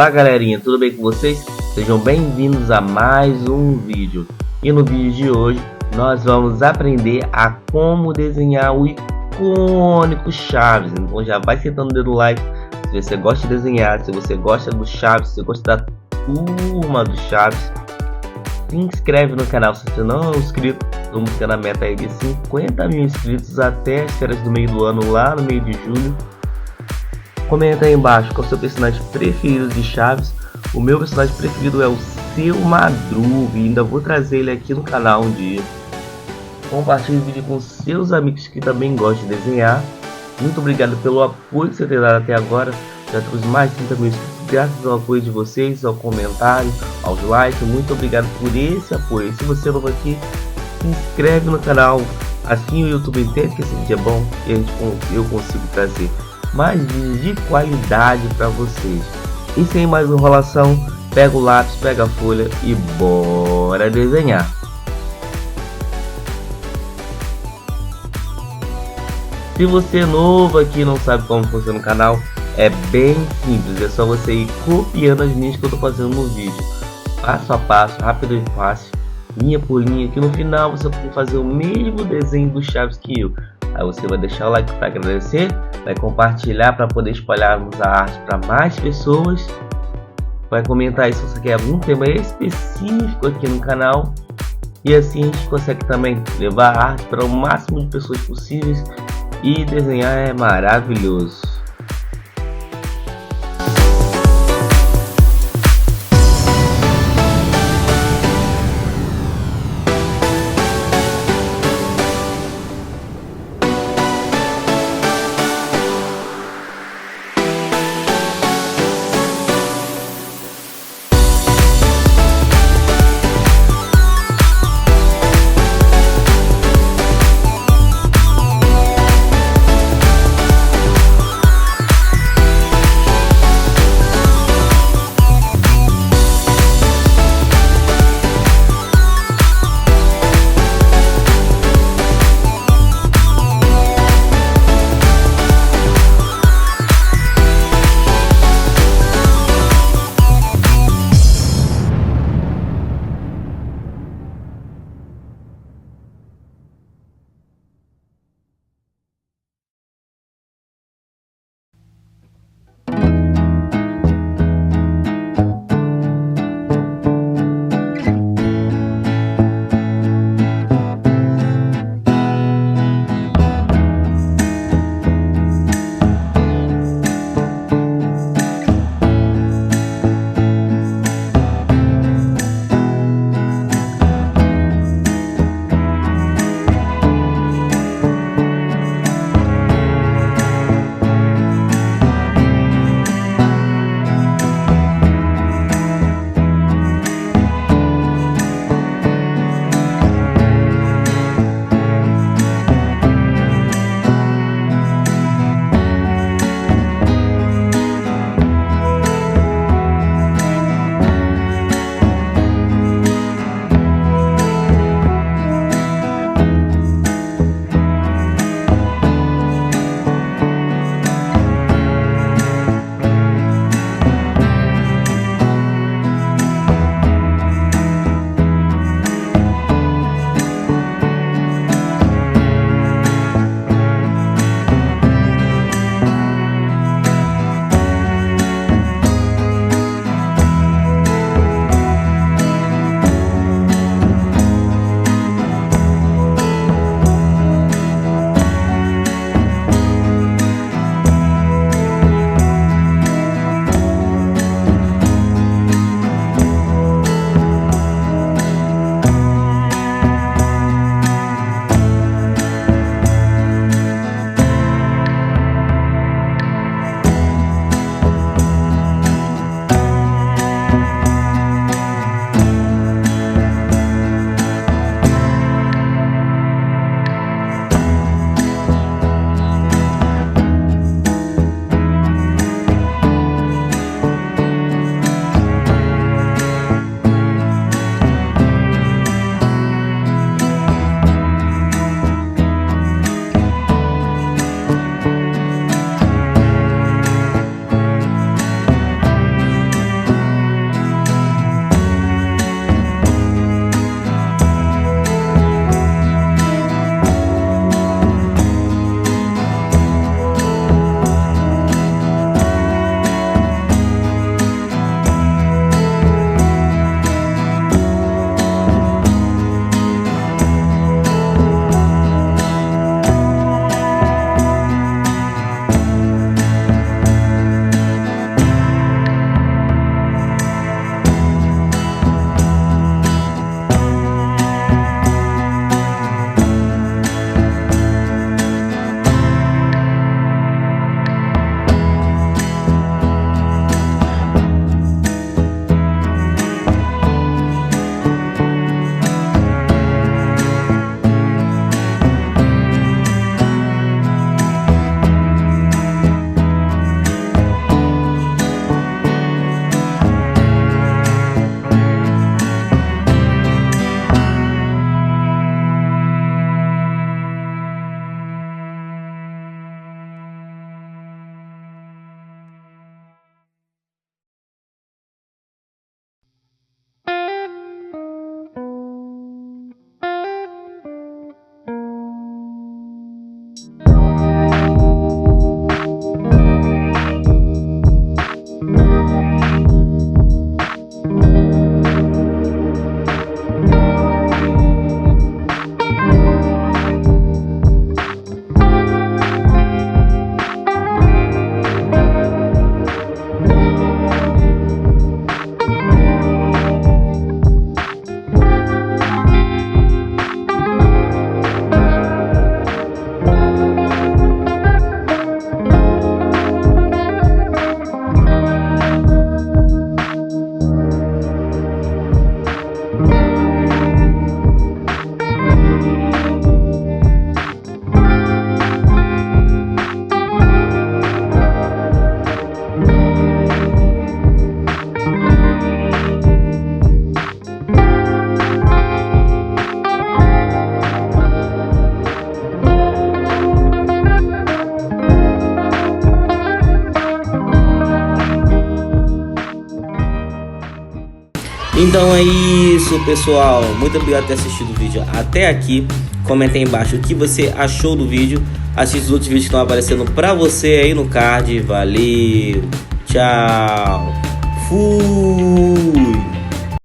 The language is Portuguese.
Olá galerinha, tudo bem com vocês? Sejam bem-vindos a mais um vídeo. E no vídeo de hoje nós vamos aprender a como desenhar o icônico Chaves. Então já vai sentando o dedo no like se você gosta de desenhar, se você gosta do Chaves, se você gosta da turma do Chaves. Se inscreve no canal se você não é inscrito. Estamos buscando a meta aí de 50 mil inscritos até as férias do meio do ano, lá no meio de julho. Comenta aí embaixo qual é o seu personagem preferido de Chaves. O meu personagem preferido é o Seu Madruga e ainda vou trazer ele aqui no canal um dia. Compartilhe o vídeo com seus amigos que também gostam de desenhar. Muito obrigado pelo apoio que você tem dado até agora. Já trouxe mais de 30 mil inscritos graças ao apoio de vocês, ao comentário, aos likes. Muito obrigado por esse apoio. E se você é novo aqui, se inscreve no canal. Assim o YouTube entende que esse vídeo é bom e eu consigo trazer mais vídeos de qualidade para vocês. E sem mais enrolação, pega o lápis, pega a folha e bora desenhar. Se você é novo aqui e não sabe como funciona o canal, é bem simples, é só você ir copiando as linhas que eu estou fazendo no vídeo, passo a passo, rápido e fácil, linha por linha, que no final você vai fazer o mesmo desenho do Chaves que eu. Aí você vai deixar o like para agradecer, vai compartilhar para poder espalharmos a arte para mais pessoas, vai comentar aí se você quer algum tema específico aqui no canal, e assim a gente consegue também levar a arte para o máximo de pessoas possíveis. E desenhar é maravilhoso. Então é isso, pessoal. Muito obrigado por ter assistido o vídeo até aqui. Comenta aí embaixo o que você achou do vídeo. Assista os outros vídeos que estão aparecendo pra você aí no card. Valeu, tchau, fui.